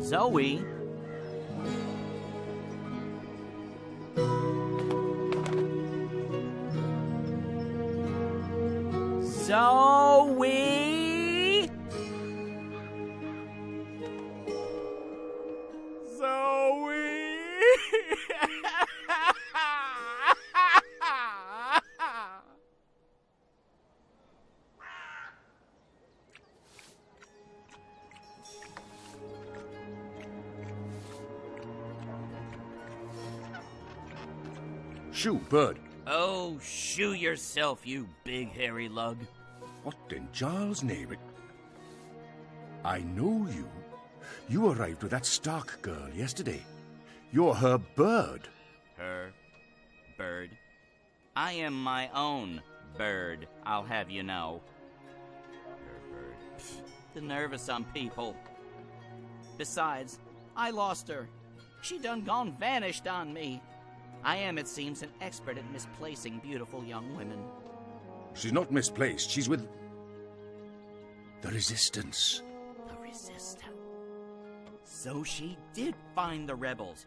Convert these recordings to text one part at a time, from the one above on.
Zoe? Zoe? Zoe? Shoo, bird. Oh, shoo yourself, you big hairy lug. What in Charles' name? I know you. You arrived with that Stark girl yesterday. You're her bird. Her bird? I am my own bird, I'll have you know. Her bird. Pfft, the nerve of some people. Besides, I lost her. She done gone vanished on me. I am, it seems, an expert at misplacing beautiful young women. She's not misplaced. She's with the Resistance. The Resistance? So she did find the rebels,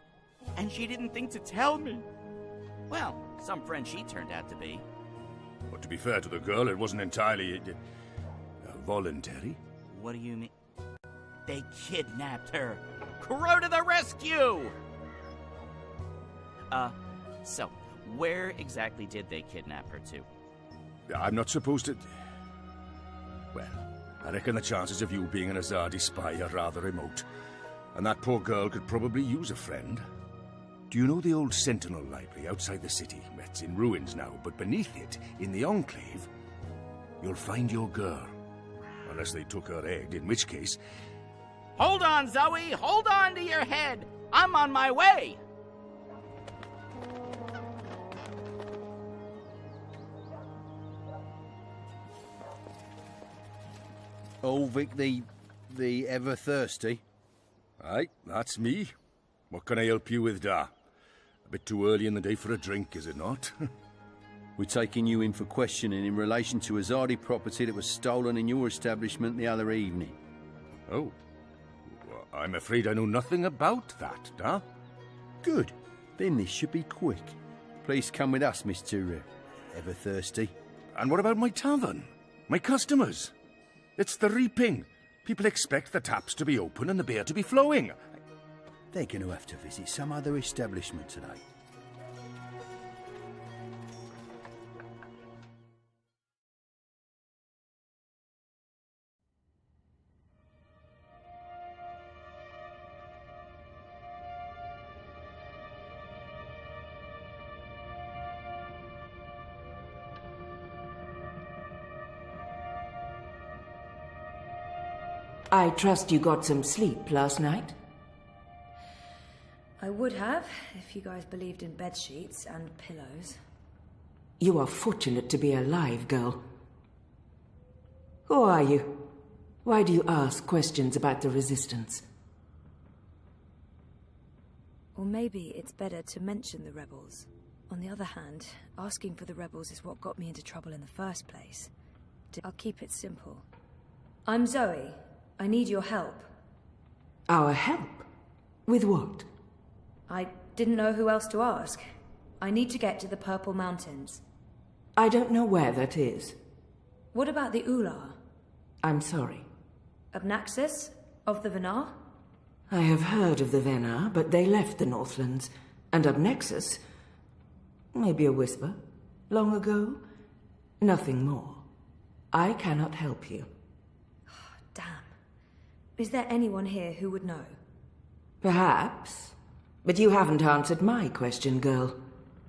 and she didn't think to tell me. Well, some friend she turned out to be. But to be fair to the girl, it wasn't entirely voluntary. What do you mean? They kidnapped her. Crow to the rescue! So, where exactly did they kidnap her to? I'm not supposed to... Well, I reckon the chances of you being an Azadi spy are rather remote. And that poor girl could probably use a friend. Do you know the old Sentinel Library outside the city? It's in ruins now, but beneath it, in the Enclave, you'll find your girl. Unless they took her egg, in which case... Hold on, Zoe! Hold on to your head! I'm on my way! Ulvik the ever thirsty? Aye, that's me. What can I help you with, Da? A bit too early in the day for a drink, is it not? We're taking you in for questioning in relation to Azadi property that was stolen in your establishment the other evening. Oh. Well, I'm afraid I know nothing about that, Da. Good. Then this should be quick. Please come with us, Mr. Ever Thirsty. And what about my tavern? My customers? It's the reaping. People expect the taps to be open and the beer to be flowing. They're going to have to visit some other establishment today. I trust you got some sleep last night? I would have, if you guys believed in bed sheets and pillows. You are fortunate to be alive, girl. Who are you? Why do you ask questions about the Resistance? Or maybe it's better to mention the rebels. On the other hand, asking for the rebels is what got me into trouble in the first place. I'll keep it simple. I'm Zoe. I need your help. Our help? With what? I didn't know who else to ask. I need to get to the Purple Mountains. I don't know where that is. What about the Ular? I'm sorry. Obnaxis? Of the Venar? I have heard of the Venar, but they left the Northlands. And Obnexus? Maybe a whisper. Long ago? Nothing more. I cannot help you. Damn. Is there anyone here who would know? Perhaps. But you haven't answered my question, girl.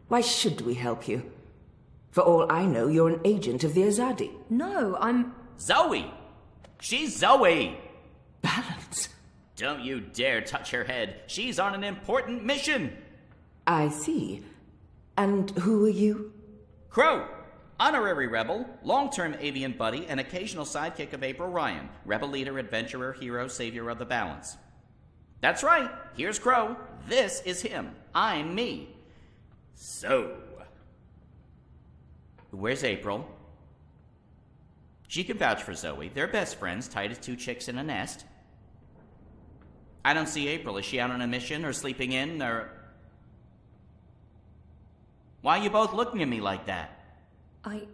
Why should we help you? For all I know, you're an agent of the Azadi. No, I'm... Zoe! She's Zoe! Balance? Don't you dare touch her head. She's on an important mission! I see. And who are you? Crow! Honorary rebel, long-term avian buddy, and occasional sidekick of April Ryan. Rebel leader, adventurer, hero, savior of the balance. That's right. Here's Crow. This is him. I'm me. So... where's April? She can vouch for Zoe. They're best friends, tight as two chicks in a nest. I don't see April. Is she out on a mission or sleeping in or... Why are you both looking at me like that? I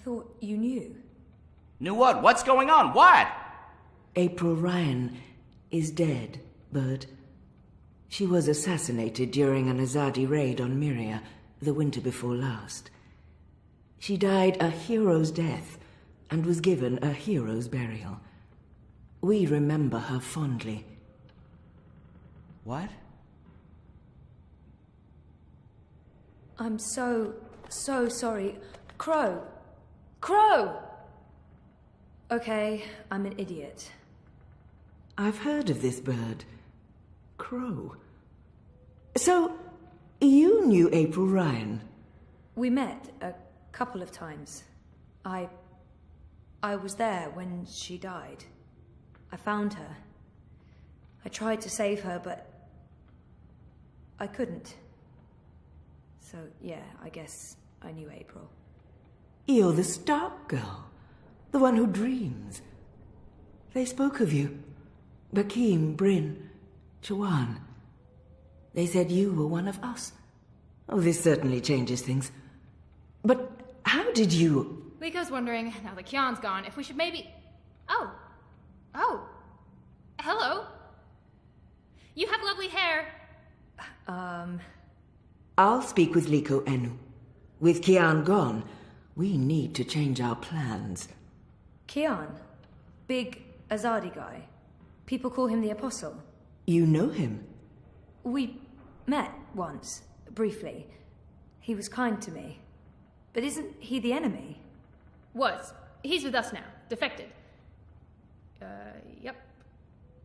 thought you knew. Knew what? What's going on? What? April Ryan is dead, Bird. She was assassinated during an Azadi raid on Myria the winter before last. She died a hero's death and was given a hero's burial. We remember her fondly. What? I'm so sorry. Crow! Crow! Okay, I'm an idiot. I've heard of this bird. Crow. So, you knew April Ryan? We met a couple of times. I was there when she died. I found her. I tried to save her, but I couldn't. So, yeah, I guess I knew April. You're the Stark girl. The one who dreams. They spoke of you. Bakim, Bryn, Chawan. They said you were one of us. Oh, this certainly changes things. But how did you... Liko's wondering, now that Kian's gone, if we should maybe... Oh. Hello. You have lovely hair. I'll speak with Liko Enu. With Kian gone, we need to change our plans. Kian? Big Azadi guy. People call him the Apostle. You know him? We met once, briefly. He was kind to me. But isn't he the enemy? Was. He's with us now. Defected. Yep.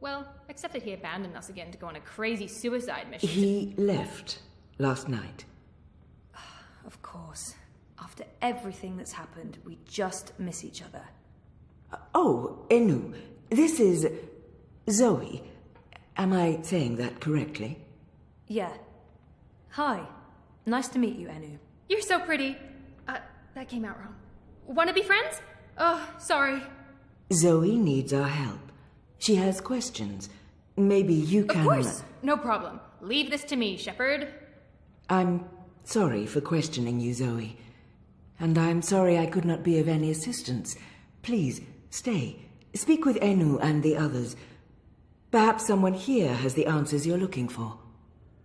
Well, except that he abandoned us again to go on a crazy suicide mission. He left last night. Of course. After everything that's happened, we just miss each other. Oh, Enu, this is Zoe. Am I saying that correctly? Yeah. Hi. Nice to meet you, Enu. You're so pretty. That came out wrong. Wanna be friends? Oh, sorry. Zoe needs our help. She has questions. Maybe you can... Of course. No problem. Leave this to me, Shepard. I'm sorry for questioning you, Zoe. And I'm sorry I could not be of any assistance. Please, stay. Speak with Enu and the others. Perhaps someone here has the answers you're looking for.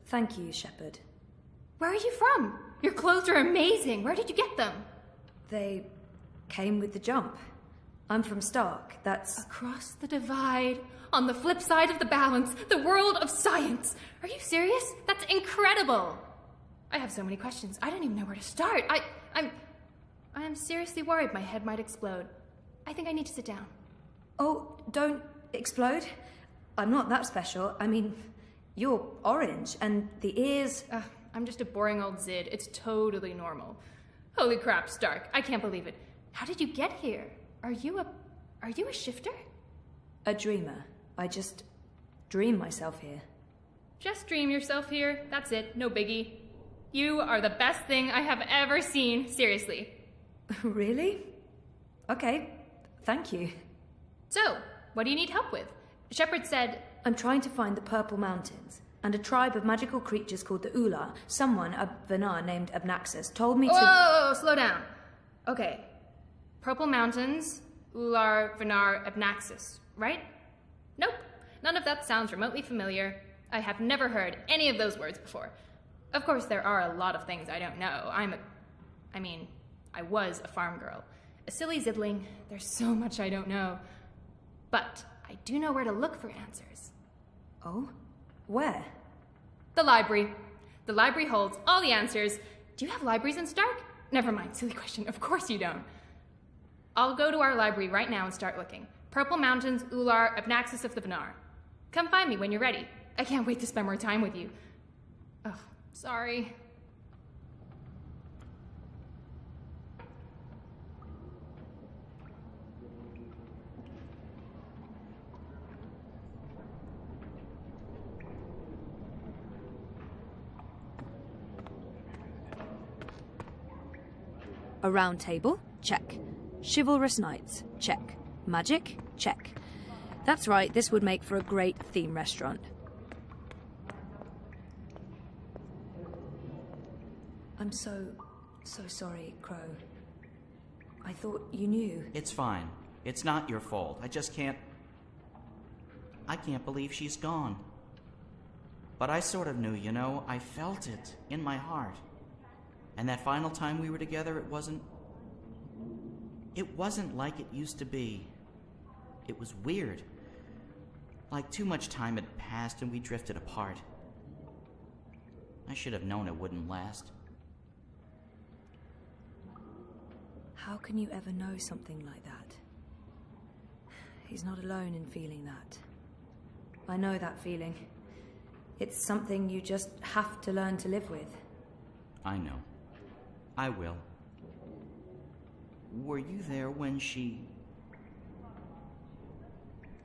Thank you, Shepard. Where are you from? Your clothes are amazing. Where did you get them? They came with the jump. I'm from Stark. That's... Across the divide, on the flip side of the balance, the world of science. Are you serious? That's incredible. I have so many questions. I don't even know where to start. I am seriously worried my head might explode. I think I need to sit down. Oh, don't explode. I'm not that special. I mean, you're orange, and the ears... I'm just a boring old Zid. It's totally normal. Holy crap, Stark. I can't believe it. How did you get here? Are you a shifter? A dreamer. I just dream myself here. Just dream yourself here. That's it. No biggie. You are the best thing I have ever seen. Seriously. Really? Okay. Thank you. So, what do you need help with? Shepard said... I'm trying to find the Purple Mountains, and a tribe of magical creatures called the Ula. Someone, a Venar named Abnaxus, told me to... Whoa, slow down. Okay. Purple Mountains, Ular, Venar, Abnaxus, right? Nope. None of that sounds remotely familiar. I have never heard any of those words before. Of course, there are a lot of things I don't know. I was a farm girl. A silly zidling. There's so much I don't know. But I do know where to look for answers. Oh? Where? The library. The library holds all the answers. Do you have libraries in Stark? Never mind, silly question. Of course you don't. I'll go to our library right now and start looking. Purple Mountains, Ular, Abnaxus of the Venar. Come find me when you're ready. I can't wait to spend more time with you. Ugh, sorry. A round table? Check. Chivalrous knights? Check. Magic? Check. That's right, this would make for a great theme restaurant. I'm so sorry, Crow. I thought you knew. It's fine. It's not your fault. I just can't... I can't believe she's gone. But I sort of knew, you know. I felt it in my heart. And that final time we were together, it wasn't like it used to be. It was weird. Like too much time had passed and we drifted apart. I should have known it wouldn't last. How can you ever know something like that? He's not alone in feeling that. I know that feeling. It's something you just have to learn to live with. I know. I will. Were you there when she...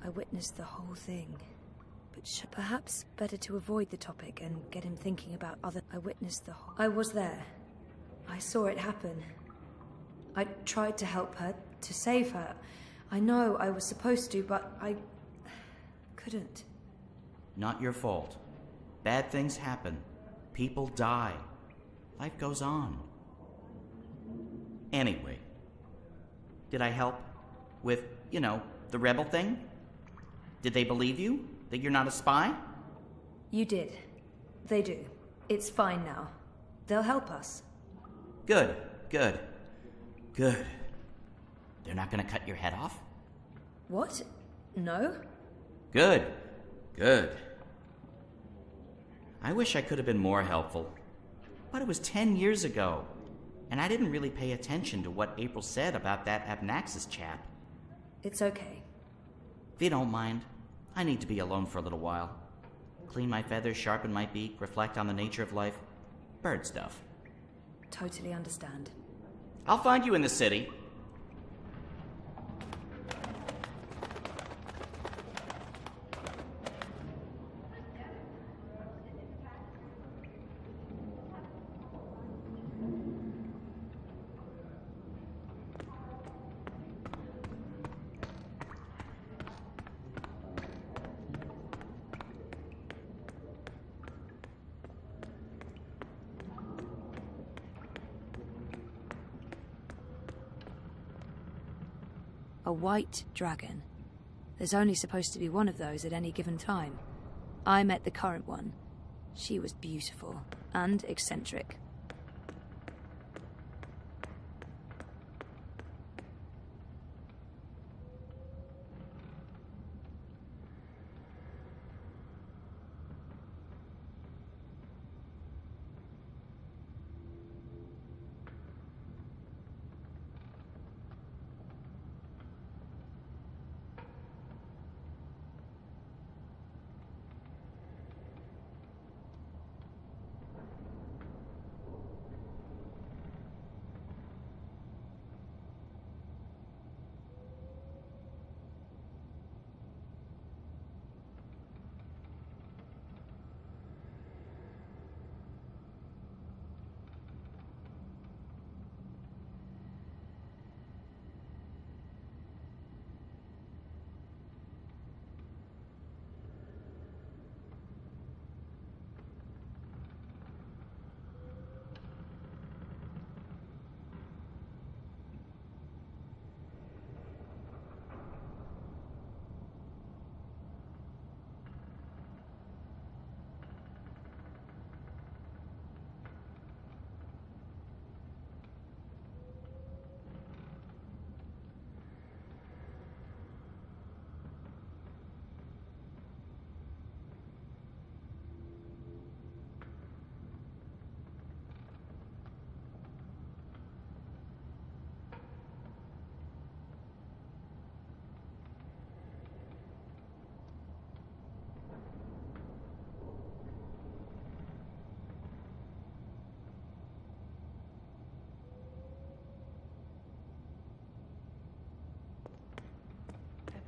I witnessed the whole thing. But perhaps better to avoid the topic and get him thinking about other... I was there. I saw it happen. I tried to help her, to save her. I know I was supposed to, but I... couldn't. Not your fault. Bad things happen. People die. Life goes on. Anyway, did I help with, you know, the rebel thing? Did they believe you? That you're not a spy? You did. They do. It's fine now. They'll help us. Good, good, good. They're not gonna cut your head off? What? No? Good, good. I wish I could have been more helpful. But it was 10 years ago, and I didn't really pay attention to what April said about that Abnaxis chap. It's okay. If you don't mind, I need to be alone for a little while. Clean my feathers, sharpen my beak, reflect on the nature of life. Bird stuff. Totally understand. I'll find you in the city. A white dragon. There's only supposed to be one of those at any given time. I met the current one. She was beautiful and eccentric.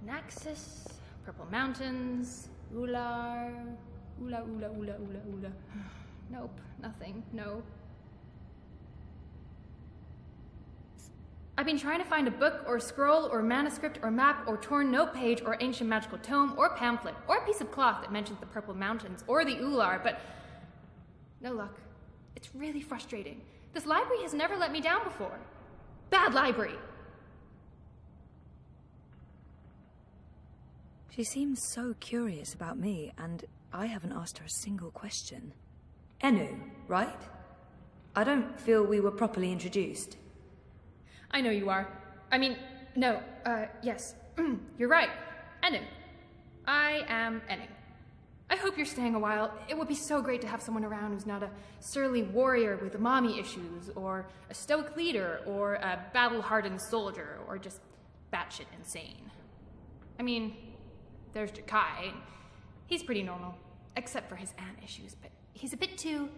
Naxos, Purple Mountains, Ular, Ula. Nope, nothing, no. I've been trying to find a book or scroll or manuscript or map or torn note page or ancient magical tome or pamphlet or a piece of cloth that mentions the Purple Mountains or the Ular, but no luck. It's really frustrating. This library has never let me down before. Bad library! She seems so curious about me, and I haven't asked her a single question. Enu, right? I don't feel we were properly introduced. I know you are. I mean, no, yes. You're right. Enu. I am Enu. I hope you're staying a while. It would be so great to have someone around who's not a surly warrior with mommy issues, or a stoic leader, or a battle-hardened soldier, or just batshit insane. I mean, there's Jakai. He's pretty normal, except for his aunt issues, but he's a bit too...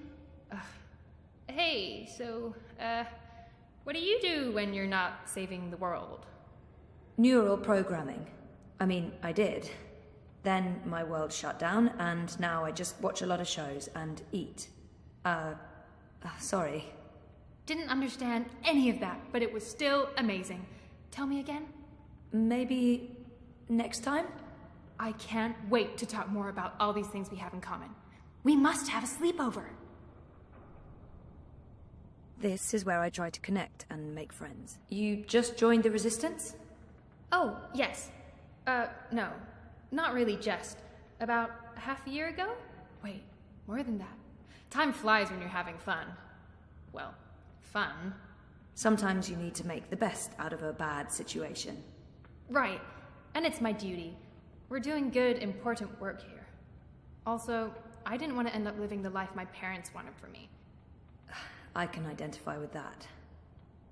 Hey, so, what do you do when you're not saving the world? Neural programming. I mean, I did. Then my world shut down, and now I just watch a lot of shows and eat. Sorry. Didn't understand any of that, but it was still amazing. Tell me again? Maybe next time? I can't wait to talk more about all these things we have in common. We must have a sleepover. This is where I try to connect and make friends. You just joined the Resistance? Oh, yes. No. Not really just. About half a year ago? Wait, more than that. Time flies when you're having fun. Well, fun. Sometimes you need to make the best out of a bad situation. Right. And it's my duty. We're doing good, important work here. Also, I didn't want to end up living the life my parents wanted for me. I can identify with that.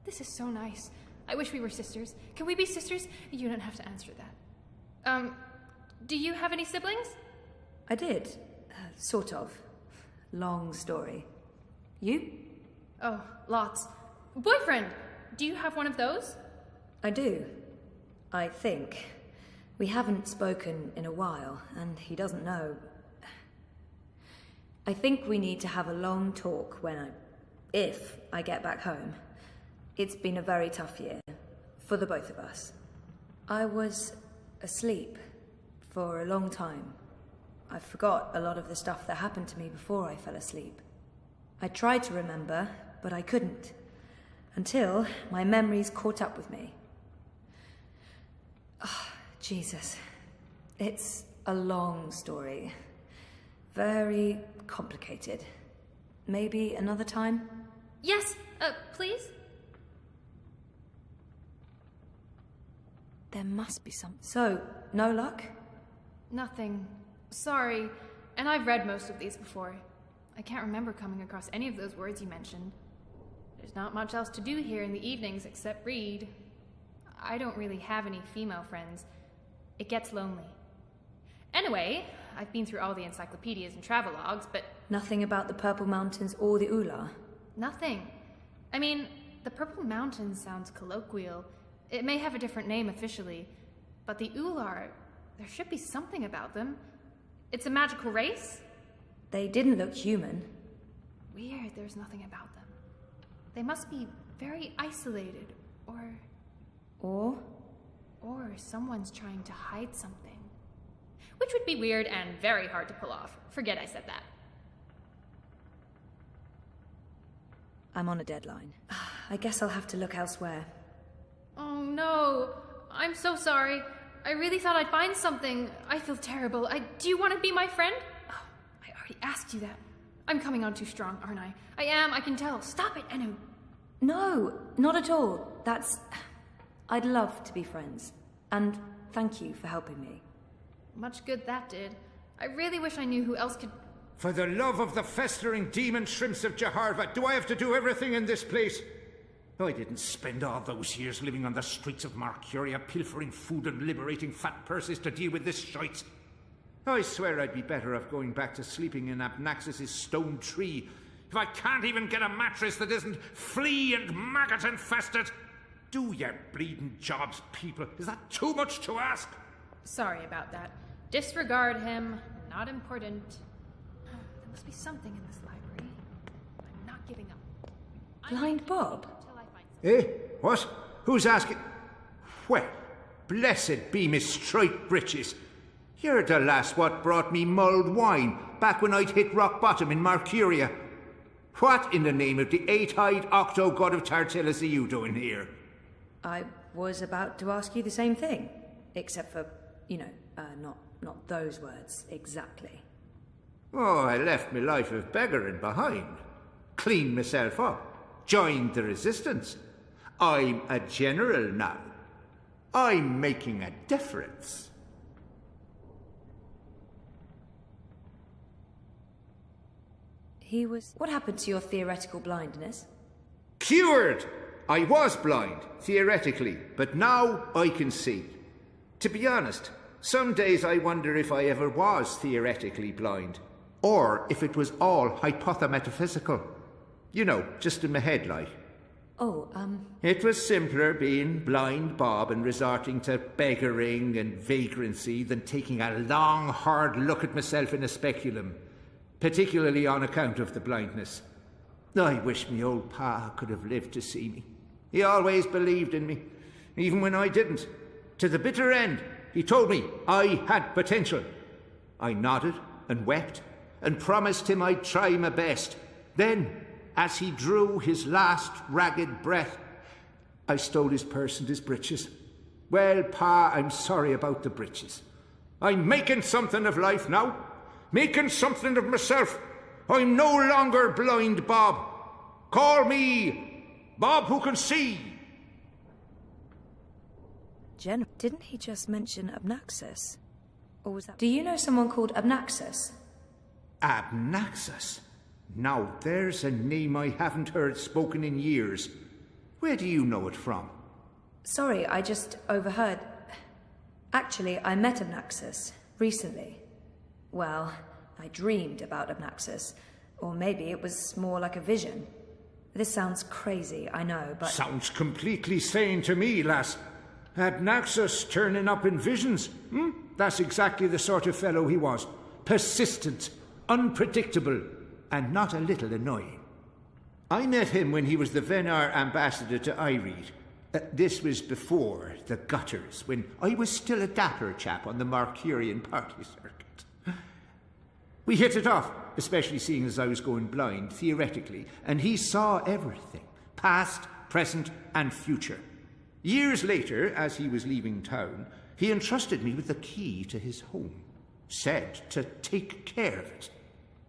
This is so nice. I wish we were sisters. Can we be sisters? You don't have to answer that. Do you have any siblings? I did. Sort of. Long story. You? Oh, lots. Boyfriend! Do you have one of those? I do. I think. We haven't spoken in a while, and he doesn't know. I think we need to have a long talk if I get back home. It's been a very tough year, for the both of us. I was asleep for a long time. I forgot a lot of the stuff that happened to me before I fell asleep. I tried to remember, but I couldn't, until my memories caught up with me. Oh, Jesus. It's a long story. Very complicated. Maybe another time? Yes, please? There must be some... So, no luck? Nothing. Sorry. And I've read most of these before. I can't remember coming across any of those words you mentioned. There's not much else to do here in the evenings except read. I don't really have any female friends. It gets lonely. Anyway, I've been through all the encyclopedias and travelogues, but... Nothing about the Purple Mountains or the Ular? Nothing. I mean, the Purple Mountains sounds colloquial. It may have a different name officially, but the Ular, there should be something about them. It's a magical race? They didn't look human. Weird, there's nothing about them. They must be very isolated, or someone's trying to hide something. Which would be weird and very hard to pull off. Forget I said that. I'm on a deadline. I guess I'll have to look elsewhere. Oh no, I'm so sorry. I really thought I'd find something. I feel terrible. Do you want to be my friend? Oh, I already asked you that. I'm coming on too strong, aren't I? I am, I can tell. Stop it, Enu. No, not at all. I'd love to be friends. And thank you for helping me. Much good that did. I really wish I knew who else could... For the love of the festering demon shrimps of Jaharva, do I have to do everything in this place? I didn't spend all those years living on the streets of Marcuria, pilfering food and liberating fat purses to deal with this shite. I swear I'd be better off going back to sleeping in Abnaxis' stone tree if I can't even get a mattress that isn't flea and maggot infested. Do your bleeding jobs, people. Is that too much to ask? Sorry about that. Disregard him. Not important. There must be something in this library. I'm not giving up. Blind Bob? Eh? What? Who's asking? Well, blessed be me striped breeches. You're the lass what brought me mulled wine back when I'd hit rock bottom in Mercuria. What in the name of the eight-eyed octo-god of Tartillus are you doing here? I was about to ask you the same thing. Except for, not those words exactly. Oh, I left me life of beggaring behind. Cleaned myself up. Joined the resistance. I'm a general now. I'm making a difference. What happened to your theoretical blindness? Cured! I was blind, theoretically, but now I can see. To be honest, some days I wonder if I ever was theoretically blind, or if it was all hypothemetaphysical. You know, just in my head, like. It was simpler being blind Bob and resorting to beggaring and vagrancy than taking a long, hard look at myself in a speculum, particularly on account of the blindness. I wish me old pa could have lived to see me. He always believed in me, even when I didn't. To the bitter end, he told me I had potential. I nodded and wept and promised him I'd try my best. Then, as he drew his last ragged breath, I stole his purse and his breeches. Well, pa, I'm sorry about the breeches. I'm making something of life now. Making something of myself. I'm no longer blind Bob. Call me Bob who can see. Didn't he just mention Abnaxus? Or was that... Do you know someone called Abnaxus? Abnaxus? Now there's a name I haven't heard spoken in years. Where do you know it from? Sorry, I just overheard. Actually, I met Abnaxus recently. Well, I dreamed about Abnaxus. Or maybe it was more like a vision. This sounds crazy, I know, but... Sounds completely sane to me, lass. Abnaxus turning up in visions. That's exactly the sort of fellow he was. Persistent, unpredictable, and not a little annoying. I met him when he was the Venar ambassador to Ireed. This was before the gutters, when I was still a dapper chap on the Mercurian party circuit. We hit it off, especially seeing as I was going blind, theoretically, and he saw everything, past, present, and future. Years later, as he was leaving town, he entrusted me with the key to his home, said to take care of it.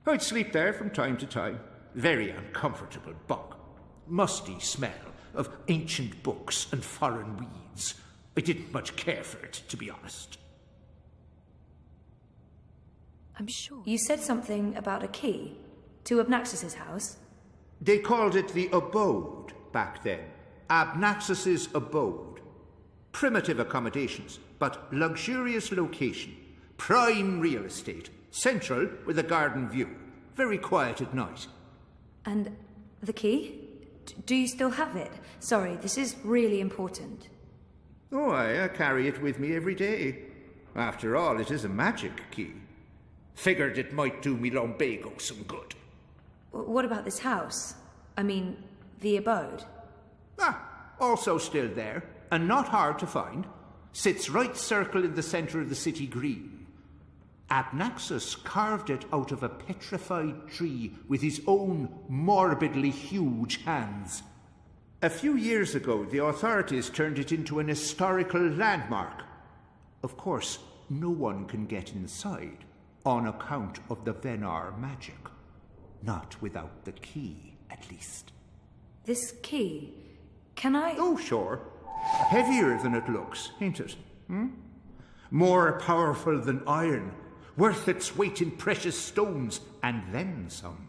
I'd sleep there from time to time. Very uncomfortable bunk. Musty smell of ancient books and foreign weeds. I didn't much care for it, to be honest. I'm sure. You said something about a key to Abnaxus's house? They called it the abode back then. Abnaxus's abode. Primitive accommodations, but luxurious location. Prime real estate. Central with a garden view. Very quiet at night. And the key? Do you still have it? Sorry, this is really important. Oh, I carry it with me every day. After all, it is a magic key. Figured it might do me lumbago some good. What about this house? I mean, the abode? Also still there, and not hard to find. Sits right circle in the centre of the city green. Abnaxus carved it out of a petrified tree with his own morbidly huge hands. A few years ago, the authorities turned it into an historical landmark. Of course, no one can get inside, on account of the Venar magic. Not without the key, at least. This key, can I... Oh, sure. Heavier than it looks, ain't it? More powerful than iron, worth its weight in precious stones, and then some.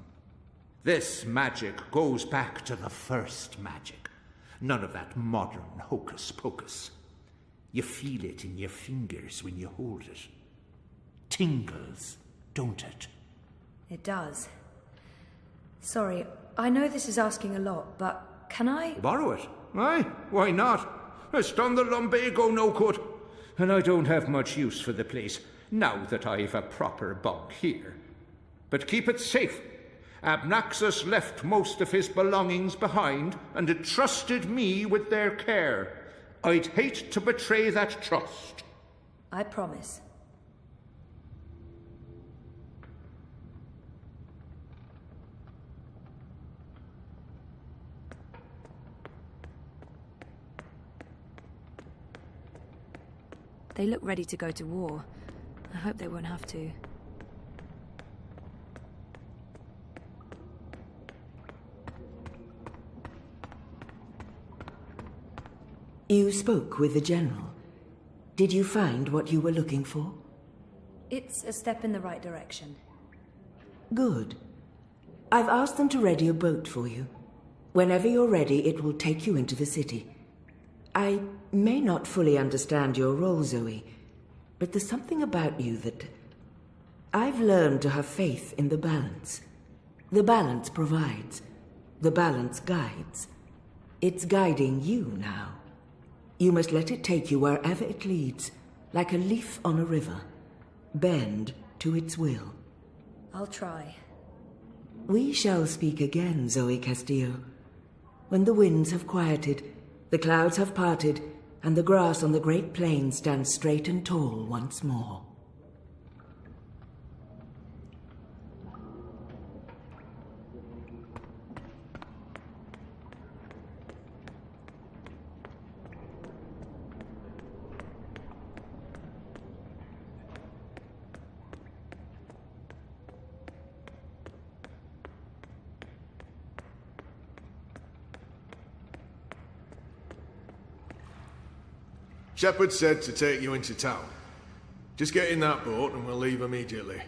This magic goes back to the first magic. None of that modern hocus-pocus. You feel it in your fingers when you hold it. Tingles, don't it? It does. Sorry, I know this is asking a lot, but can I... Borrow it? Aye, why not? It's done the lumbago no good. And I don't have much use for the place, now that I've a proper bunk here. But keep it safe. Abnaxus left most of his belongings behind and entrusted me with their care. I'd hate to betray that trust. I promise. They look ready to go to war. I hope they won't have to. You spoke with the General. Did you find what you were looking for? It's a step in the right direction. Good. I've asked them to ready a boat for you. Whenever you're ready, it will take you into the city. I may not fully understand your role, Zoe, but there's something about you that... I've learned to have faith in the balance. The balance provides. The balance guides. It's guiding you now. You must let it take you wherever it leads, like a leaf on a river. Bend to its will. I'll try. We shall speak again, Zoe Castillo. When the winds have quieted, the clouds have parted, and the grass on the great plain stands straight and tall once more. Shepard said to take you into town. Just get in that boat and we'll leave immediately.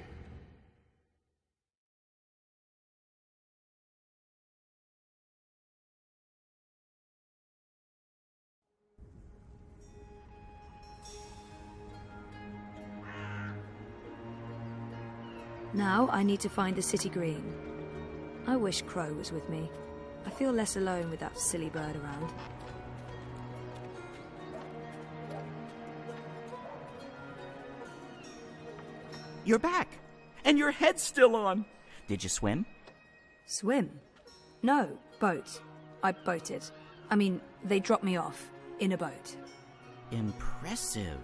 Now I need to find the city green. I wish Crow was with me. I feel less alone with that silly bird around. You're back! And your head's still on! Did you swim? Swim? No, boat. I boated. I mean, they dropped me off. In a boat. Impressive.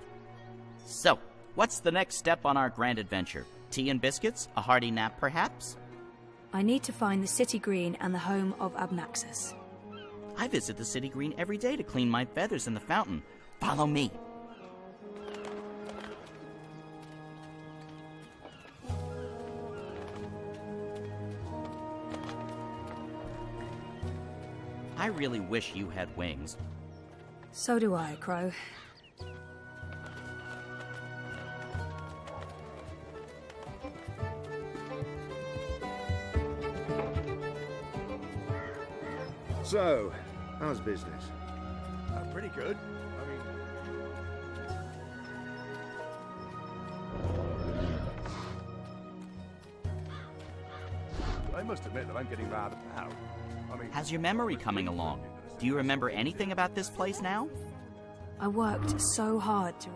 So, what's the next step on our grand adventure? Tea and biscuits? A hearty nap, perhaps? I need to find the city green and the home of Abnaxus. I visit the city green every day to clean my feathers in the fountain. Follow me. I really wish you had wings. So do I, Crow. So, how's business? Pretty good. I must admit that I'm getting rather proud. How's your memory coming along? Do you remember anything about this place now? I worked so hard to...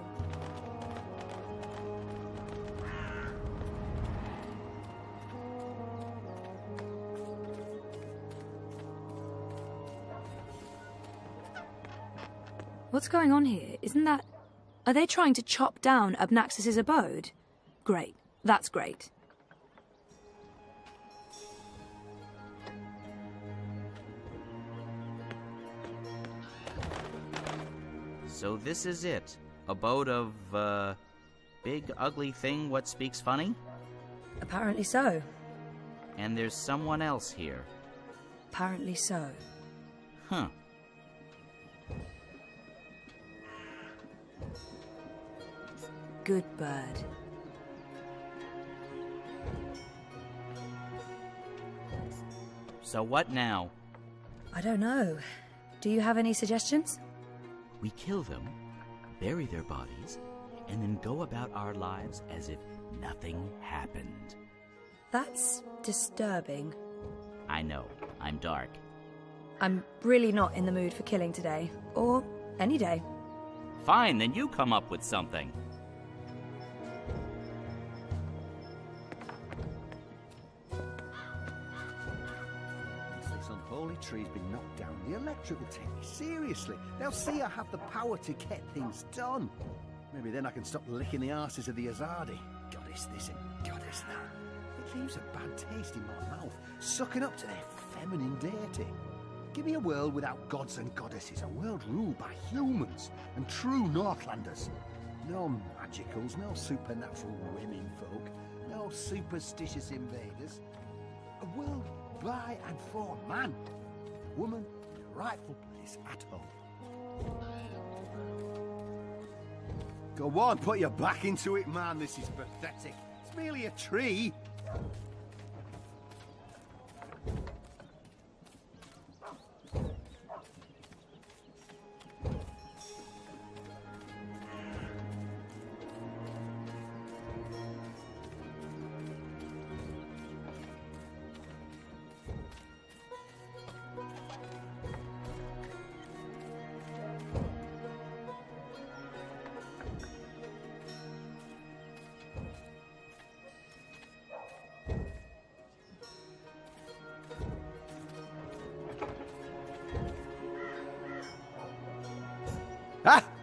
What's going on here? Isn't that... Are they trying to chop down Abnaxus's abode? Great. That's great. So this is it. Abode of, big ugly thing what speaks funny? Apparently so. And there's someone else here. Apparently so. Huh. Good bird. So what now? I don't know. Do you have any suggestions? We kill them, bury their bodies, and then go about our lives as if nothing happened. That's disturbing. I know, I'm dark. I'm really not in the mood for killing today. Or any day. Fine, then you come up with something. holy tree's been knocked down, the electorate will take me seriously. They'll see I have the power to get things done. Maybe then I can stop licking the arses of the Azadi. Goddess this and goddess that. It leaves a bad taste in my mouth, sucking up to their feminine deity. Give me a world without gods and goddesses, a world ruled by humans and true Northlanders. No magicals, no supernatural women folk, no superstitious invaders. A world by and for man. Woman in a rightful place at home. Go on, put your back into it, man. This is pathetic. It's merely a tree.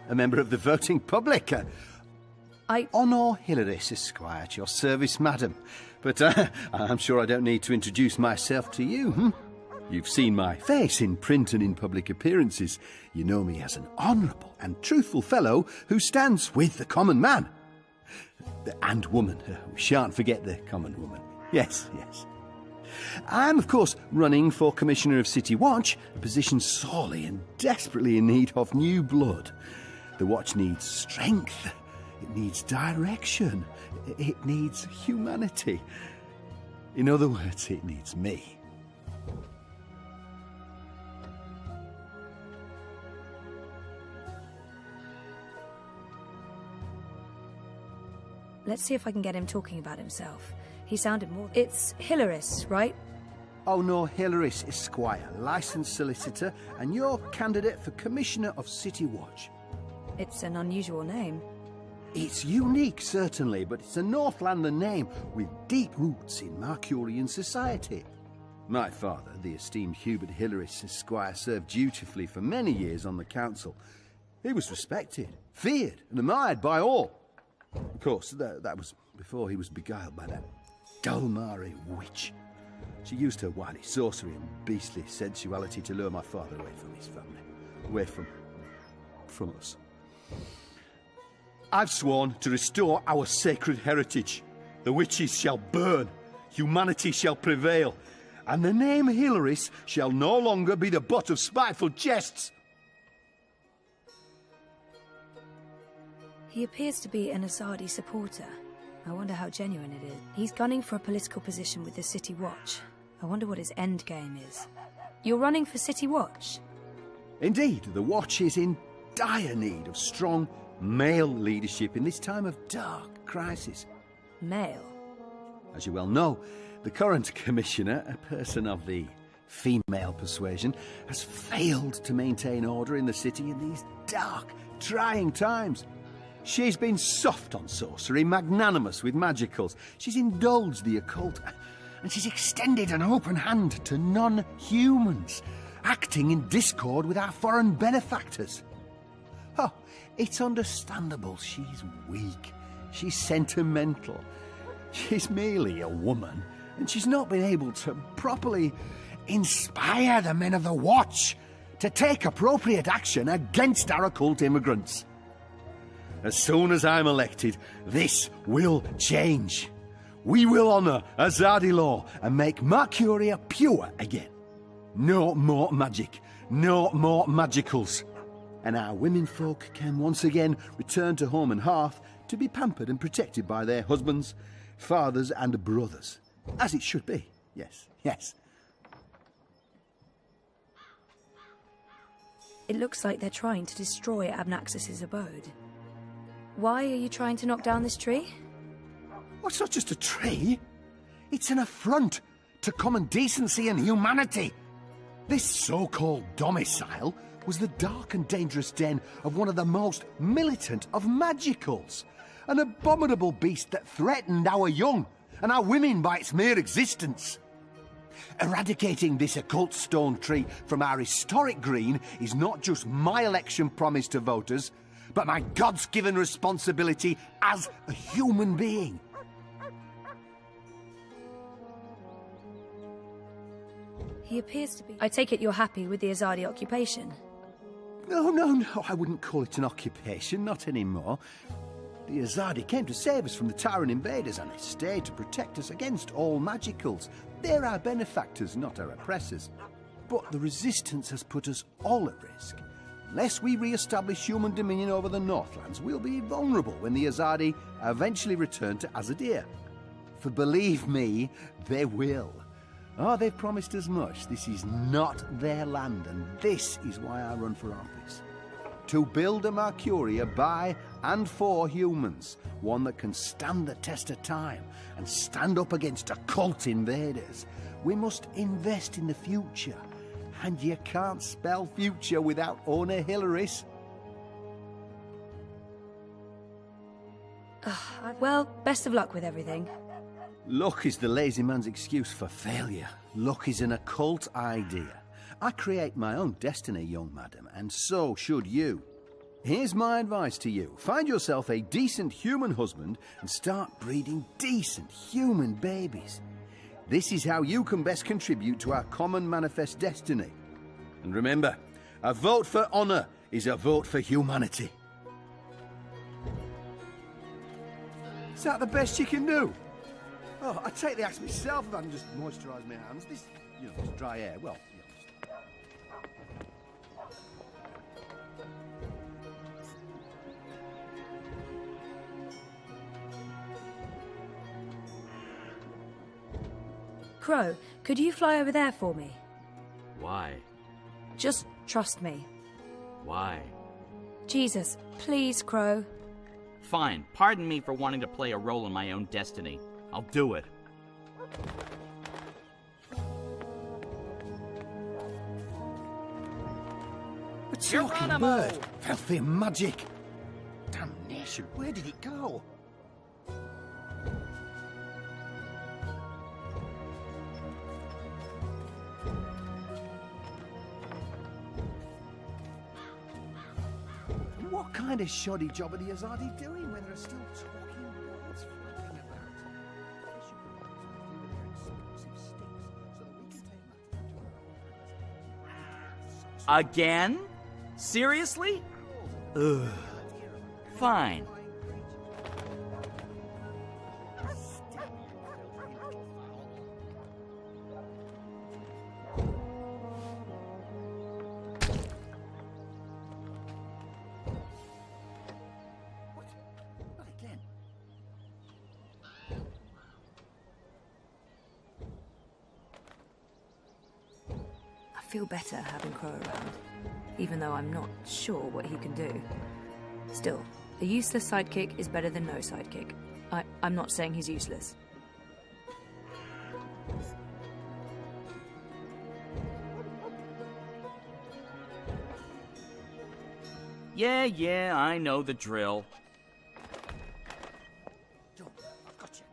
A member of the voting public. Honor Hilaris, Esquire, at your service, madam. But I'm sure I don't need to introduce myself to you, You've seen my face in print and in public appearances. You know me as an honourable and truthful fellow who stands with the common man. And woman. We shan't forget the common woman. Yes, yes. I'm, of course, running for Commissioner of City Watch, a position sorely and desperately in need of new blood. The Watch needs strength, it needs direction, it needs humanity. In other words, it needs me. Let's see if I can get him talking about himself. He sounded more... It's Hilaris, right? Honor Hilaris, Esquire, licensed solicitor, and your candidate for Commissioner of City Watch. It's an unusual name. It's unique, certainly, but it's a Northlander name with deep roots in Marcurian society. My father, the esteemed Hubert Hilaris, Esquire, served dutifully for many years on the council. He was respected, feared, and admired by all. Of course, that was before he was beguiled by that Dulmari witch. She used her wily sorcery and beastly sensuality to lure my father away from his family, away from us. I've sworn to restore our sacred heritage. The witches shall burn, humanity shall prevail, and the name Hilaris shall no longer be the butt of spiteful jests. He appears to be an Azadi supporter. I wonder how genuine it is. He's gunning for a political position with the City Watch. I wonder what his end game is. You're running for City Watch? Indeed, the Watch is in dire need of strong male leadership in this time of dark crisis. Male? As you well know, the current commissioner, a person of the female persuasion, has failed to maintain order in the city in these dark, trying times. She's been soft on sorcery, magnanimous with magicals. She's indulged the occult, and she's extended an open hand to non-humans, acting in discord with our foreign benefactors. Oh, it's understandable she's weak, she's sentimental. She's merely a woman, and she's not been able to properly inspire the men of the Watch to take appropriate action against our occult immigrants. As soon as I'm elected, this will change. We will honour Azadi law and make Marcuria pure again. No more magic, no more magicals. And our womenfolk can once again return to home and hearth to be pampered and protected by their husbands, fathers and brothers. As it should be, yes, yes. It looks like they're trying to destroy Abnaxis's abode. Why are you trying to knock down this tree? Well, it's not just a tree. It's an affront to common decency and humanity. This so-called domicile was the dark and dangerous den of one of the most militant of magicals. An abominable beast that threatened our young and our women by its mere existence. Eradicating this occult stone tree from our historic green is not just my election promise to voters, but my God's-given responsibility as a human being. He appears to be... I take it you're happy with the Azadi occupation? No, I wouldn't call it an occupation, not anymore. The Azadi came to save us from the Tyrant invaders, and they stayed to protect us against all magicals. They're our benefactors, not our oppressors. But the Resistance has put us all at risk. Unless we re-establish human dominion over the Northlands, we'll be vulnerable when the Azadi eventually return to Azadir. For believe me, they will. Oh, they've promised as much. This is not their land, and this is why I run for office. To build a Mercuria by and for humans, one that can stand the test of time and stand up against occult invaders. We must invest in the future, and you can't spell future without owner Hilaris. Well, best of luck with everything. Luck is the lazy man's excuse for failure. Luck is an occult idea. I create my own destiny, young madam, and so should you. Here's my advice to you. Find yourself a decent human husband and start breeding decent human babies. This is how you can best contribute to our common manifest destiny. And remember, a vote for honour is a vote for humanity. Is that the best you can do? Oh, I take the axe myself if I can just moisturise my hands. This, this dry air, well, Crow, could you fly over there for me? Why? Just trust me. Why? Jesus, please, Crow. Fine. Pardon me for wanting to play a role in my own destiny. I'll do it. A talking bird! Filthy magic! Damnation, where did it go? What kind of shoddy job are the Azadi doing when there are still talking birds flapping about? They should be able to do with their explosive sticks so that we can take matters into our own hands. Again? Seriously? Ugh. Fine. I feel better having Crow around, even though I'm not sure what he can do. Still, a useless sidekick is better than no sidekick. I'm not saying he's useless. Yeah, I know the drill. I've got you.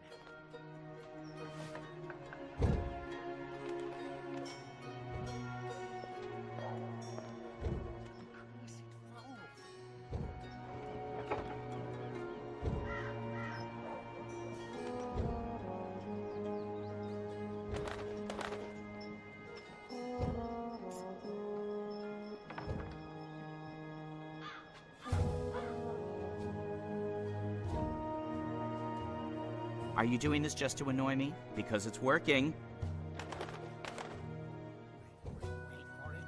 Are you doing this just to annoy me? Because it's working. Wait for it.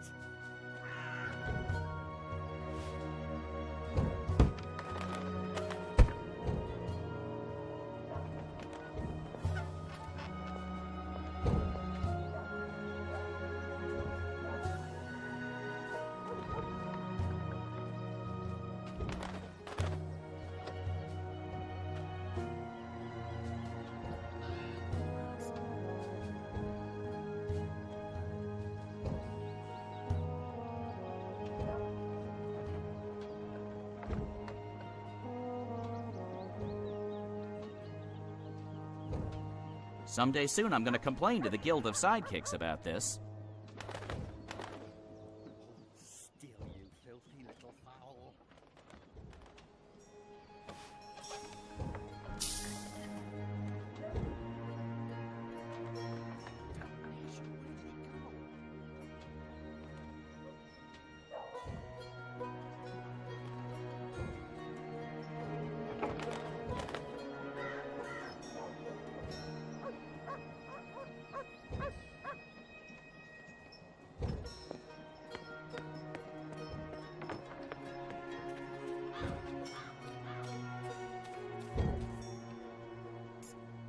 Someday soon I'm going to complain to the Guild of Sidekicks about this. Still, you filthy little fowl.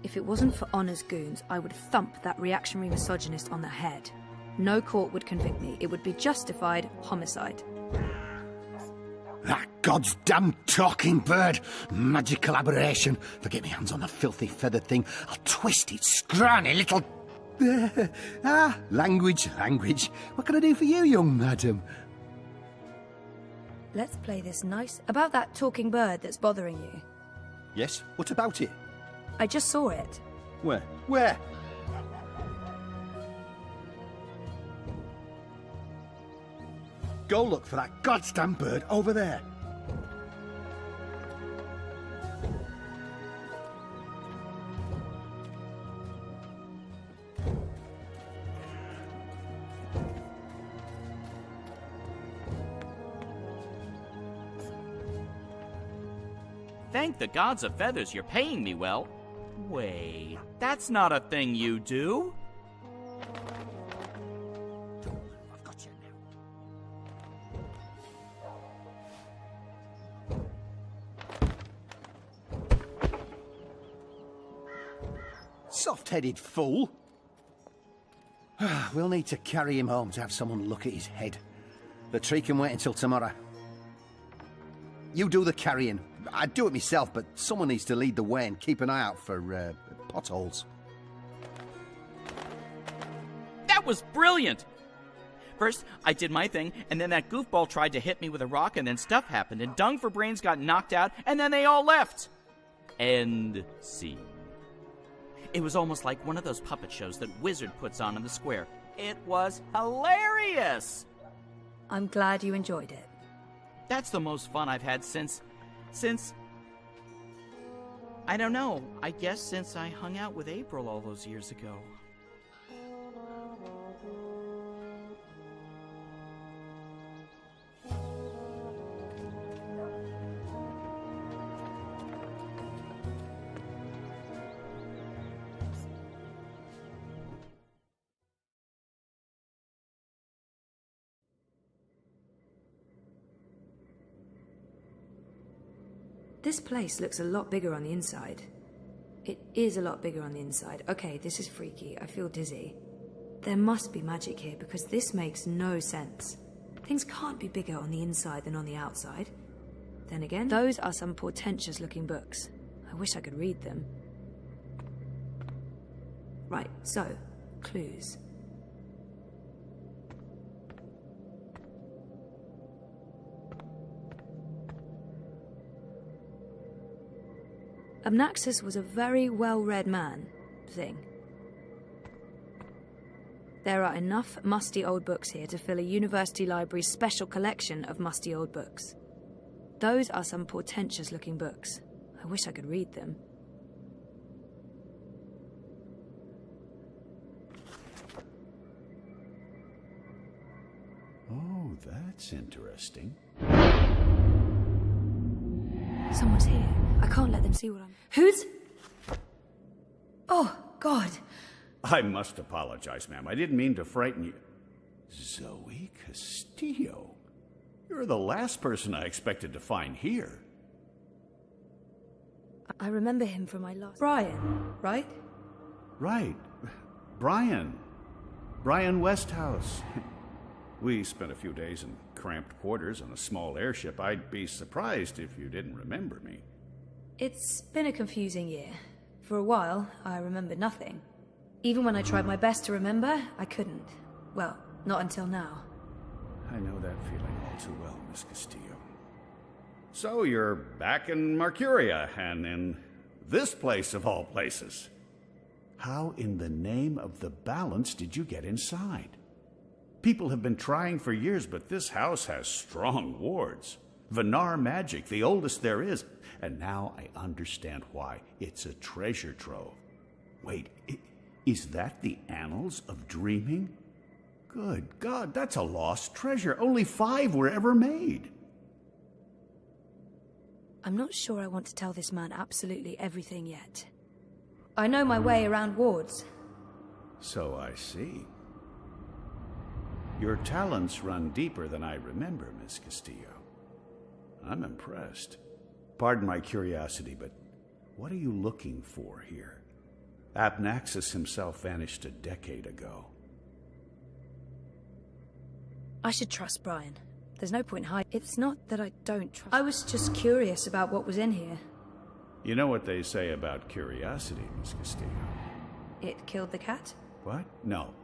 If it wasn't for Honor's goons, I would thump that reactionary misogynist on the head. No court would convict me. It would be justified homicide. That God's damn talking bird! Magical aberration! If I get my hands on the filthy feathered thing, I'll twist its scrawny little... language. What can I do for you, young madam? Let's play this nice... About that talking bird that's bothering you. Yes? What about it? I just saw it. Where? Where? Go look for that goddamn bird over there. Thank the gods of feathers you're paying me well. Wait, that's not a thing you do. I've got you now. Soft-headed fool. We'll need to carry him home to have someone look at his head. The tree can wait until tomorrow. You do the carrying. I'd do it myself, but someone needs to lead the way and keep an eye out for potholes. That was brilliant! First, I did my thing, and then that goofball tried to hit me with a rock, and then stuff happened, and Dung for Brains got knocked out, and then they all left. End scene. It was almost like one of those puppet shows that Wizard puts on in the square. It was hilarious! I'm glad you enjoyed it. That's the most fun I've had since, I don't know, I guess since I hung out with April all those years ago. This place looks a lot bigger on the inside. It is a lot bigger on the inside. Okay, this is freaky. I feel dizzy. There must be magic here because this makes no sense. Things can't be bigger on the inside than on the outside. Then again, those are some portentous looking books. I wish I could read them. Right, so, clues. Abnaxus was a very well-read man, thing. There are enough musty old books here to fill a university library's special collection of musty old books. Those are some portentous-looking books. I wish I could read them. Oh, that's interesting. Someone's here. I can't let them see what I'm... Who's... Oh, God. I must apologize, ma'am. I didn't mean to frighten you. Zoe Castillo. You're the last person I expected to find here. I remember him from my last... Brian, right? Right. Brian. Brian Westhouse. We spent a few days in cramped quarters on a small airship. I'd be surprised if you didn't remember me. It's been a confusing year. For a while, I remembered nothing. Even when I tried my best to remember, I couldn't. Well, not until now. I know that feeling all too well, Miss Castillo. So you're back in Mercuria, and in this place of all places. How in the name of the balance did you get inside? People have been trying for years, but this house has strong wards. Venar magic, the oldest there is. And now I understand why. It's a treasure trove. Wait, is that the Annals of Dreaming? Good God, that's a lost treasure. Only 5 were ever made. I'm not sure I want to tell this man absolutely everything yet. I know my way around wards. So I see. Your talents run deeper than I remember, Miss Castillo. I'm impressed. Pardon my curiosity, but what are you looking for here? Abnaxis himself vanished a decade ago. I should trust Brian. There's no point hiding. It's not that I don't trust. I was just curious about what was in here. You know what they say about curiosity, Miss Castillo? It killed the cat? What? No.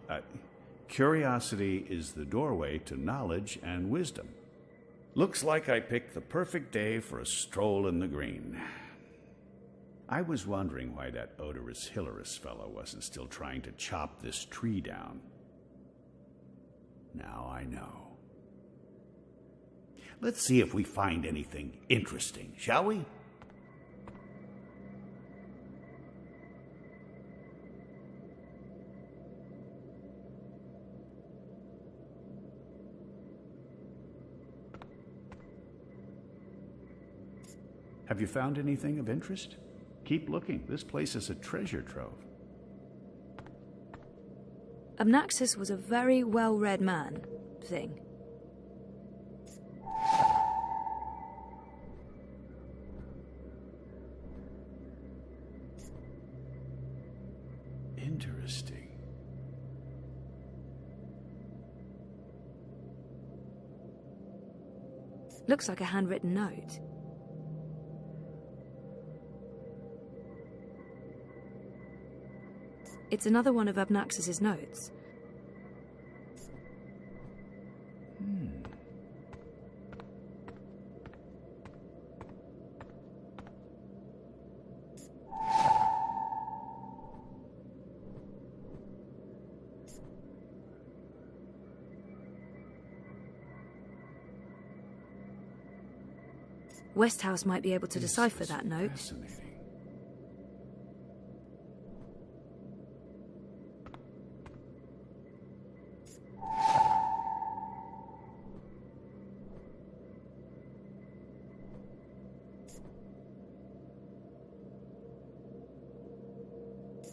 Curiosity is the doorway to knowledge and wisdom. Looks like I picked the perfect day for a stroll in the green. I was wondering why that odorous Hilarious fellow wasn't still trying to chop this tree down. Now I know. Let's see if we find anything interesting, shall we? Have you found anything of interest? Keep looking. This place is a treasure trove. Abnaxis was a very well-read man, thing. Interesting. Looks like a handwritten note. It's another one of Abnaxis's notes. Westhouse might be able to decipher that note. Fascinating.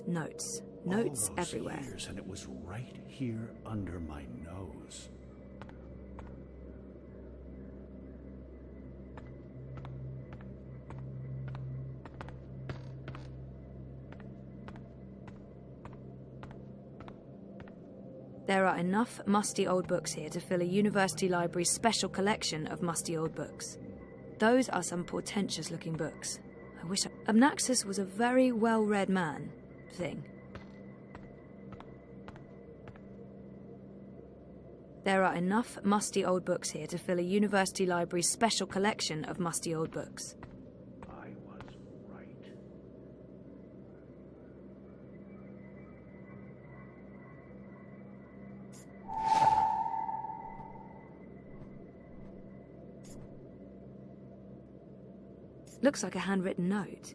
Notes. All Notes those everywhere. years, and it was right here under my nose. There are enough musty old books here to fill a university library's special collection of musty old books. Those are some portentous-looking books. I wish Abnaxis was a very well-read man, thing. There are enough musty old books here to fill a university library's special collection of musty old books. I was right. Looks like a handwritten note.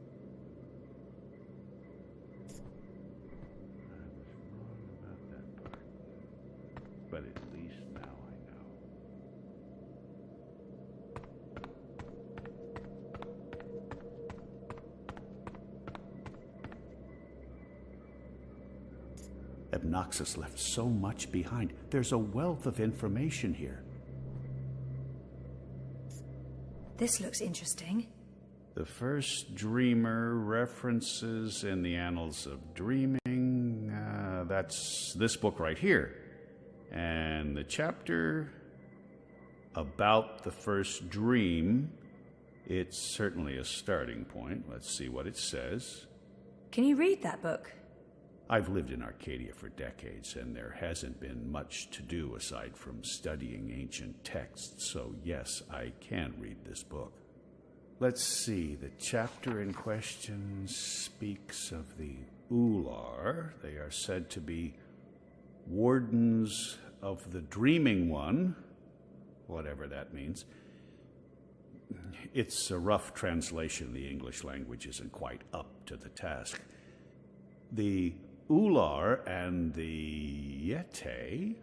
But at least now I know. Abnaxis left so much behind. There's a wealth of information here. This looks interesting. The first dreamer references in the Annals of Dreaming. That's this book right here. And the chapter about the first dream, it's certainly a starting point. Let's see what it says. Can you read that book? I've lived in Arcadia for decades, and there hasn't been much to do aside from studying ancient texts, so yes, I can read this book. Let's see, the chapter in question speaks of the Ular. They are said to be wardens of the Dreaming One, whatever that means. It's a rough translation. The English language isn't quite up to the task. The Ular and the Yete,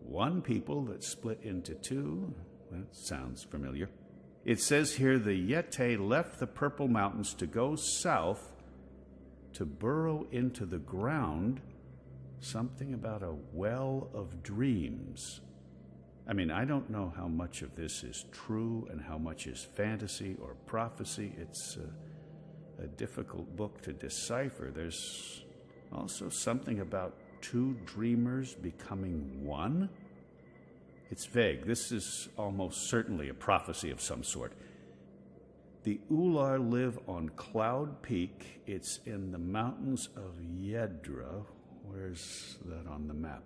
one people that split into two. That sounds familiar. It says here the Yete left the Purple Mountains to go south to burrow into the ground. Something about a well of dreams. I mean, I don't know how much of this is true and how much is fantasy or prophecy. It's a difficult book to decipher. There's also something about two dreamers becoming one. It's vague. This is almost certainly a prophecy of some sort. The Ular live on Cloud Peak. It's in the mountains of Yedra. Where's that on the map?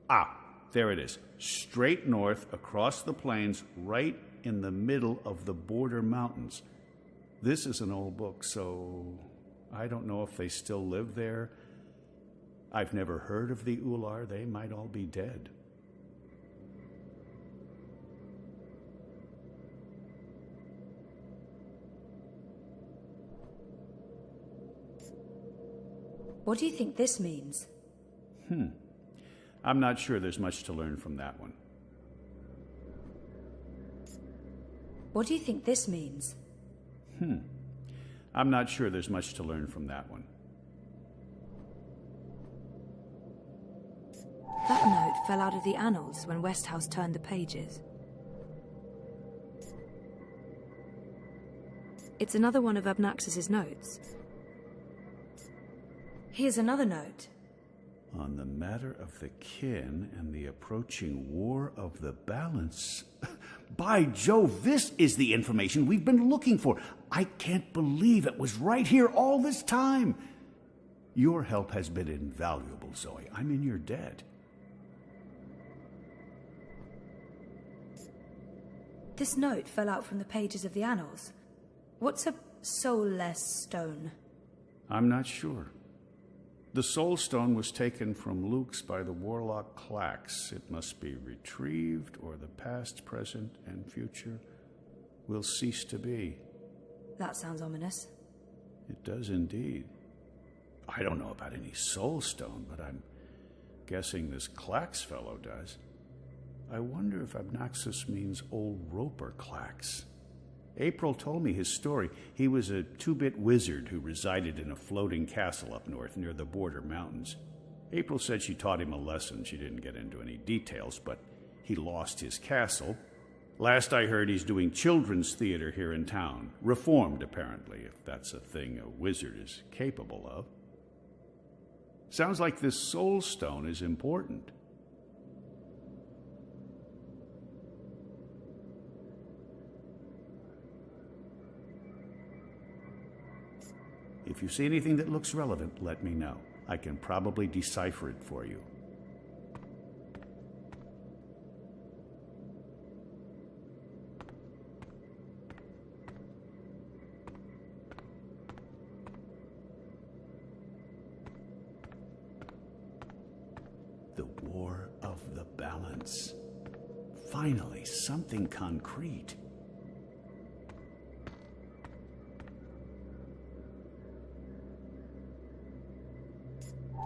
Ah, there it is. Straight north across the plains, right in the middle of the border mountains. This is an old book, so I don't know if they still live there. I've never heard of the Ular. They might all be dead. What do you think this means? I'm not sure there's much to learn from that one. What do you think this means? I'm not sure there's much to learn from that one. That note fell out of the annals when Westhouse turned the pages. It's another one of Abnaxus's notes. Here's another note. On the matter of the kin and the approaching War of the Balance. By Jove, this is the information we've been looking for. I can't believe it was right here all this time. Your help has been invaluable, Zoe. I'm in your debt. This note fell out from the pages of the annals. What's a soulless stone? I'm not sure. The Soul Stone was taken from Luke's by the warlock Clax. It must be retrieved, or the past, present, and future will cease to be. That sounds ominous. It does indeed. I don't know about any Soul Stone, but I'm guessing this Clax fellow does. I wonder if Abnaxus means old Roper Clax. April told me his story. He was a 2-bit wizard who resided in a floating castle up north near the border mountains. April said she taught him a lesson. She didn't get into any details, but he lost his castle. Last I heard, he's doing children's theater here in town. Reformed, apparently, if that's a thing a wizard is capable of. Sounds like this Soul Stone is important. If you see anything that looks relevant, let me know. I can probably decipher it for you. The War of the Balance. Finally, something concrete.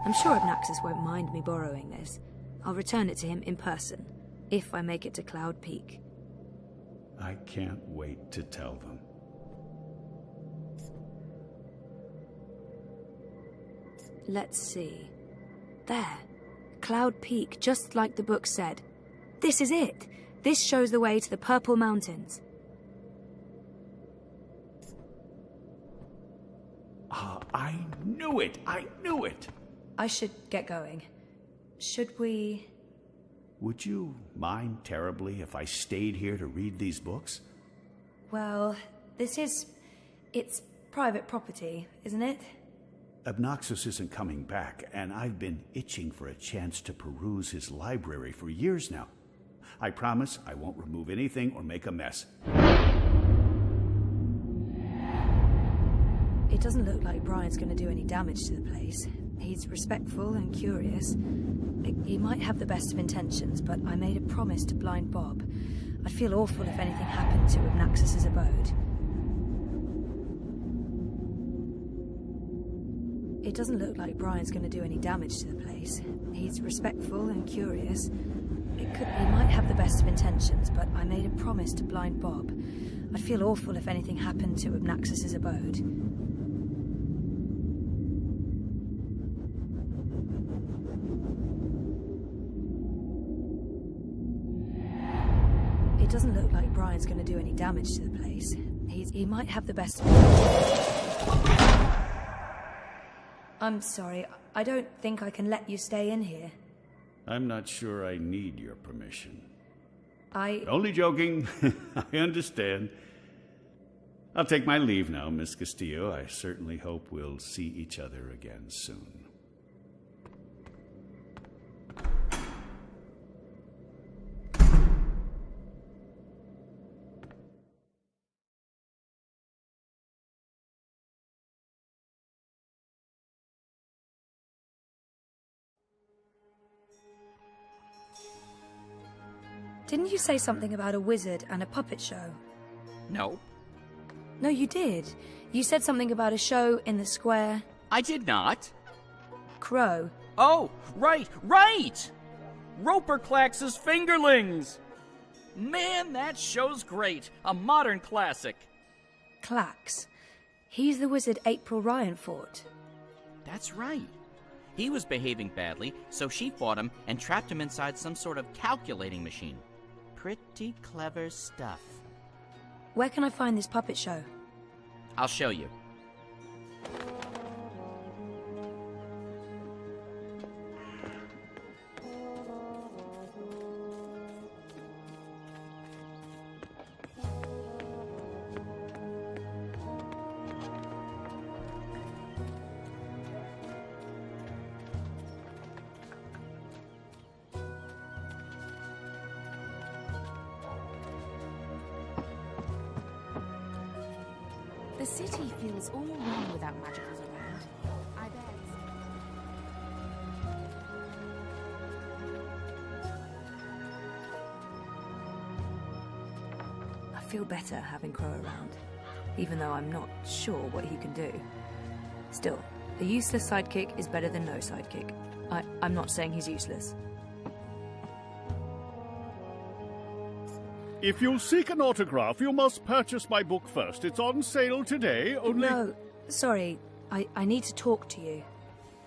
I'm sure Abnaxus won't mind me borrowing this. I'll return it to him in person, if I make it to Cloud Peak. I can't wait to tell them. Let's see. There. Cloud Peak, just like the book said. This is it. This shows the way to the Purple Mountains. I knew it! I knew it! I should get going. Should we... Would you mind terribly if I stayed here to read these books? Well, it's private property, isn't it? Abnaxus isn't coming back, and I've been itching for a chance to peruse his library for years now. I promise I won't remove anything or make a mess. It doesn't look like Brian's going to do any damage to the place. He's respectful and curious. He might have the best of intentions, but I made a promise to blind Bob. I'd feel awful if anything happened to Obnaxus's abode. It doesn't look like Brian's going to do any damage to the place. He's respectful and curious. He might have the best of intentions, but I made a promise to blind Bob. I'd feel awful if anything happened to Obnaxus's abode. It doesn't look like Brian's going to do any damage to the place. He might have the best of intentions. I'm sorry, I don't think I can let you stay in here. I'm not sure I need your permission. I... Only joking. I understand. I'll take my leave now, Miss Castillo. I certainly hope we'll see each other again soon. Didn't you say something about a wizard and a puppet show? No. No, you did. You said something about a show in the square. I did not. Crow. Oh, right! Roper Clax's Fingerlings! Man, that show's great. A modern classic. Clax. He's the wizard April Ryan fought. That's right. He was behaving badly, so she fought him and trapped him inside some sort of calculating machine. Pretty clever stuff. Where can I find this puppet show? I'll show you. The city feels all wrong without magicals around. I bet. I feel better having Crow around, even though I'm not sure what he can do. Still, a useless sidekick is better than no sidekick. I'm not saying he's useless. If you'll seek an autograph, you must purchase my book first. It's on sale today, only... No, sorry. I need to talk to you.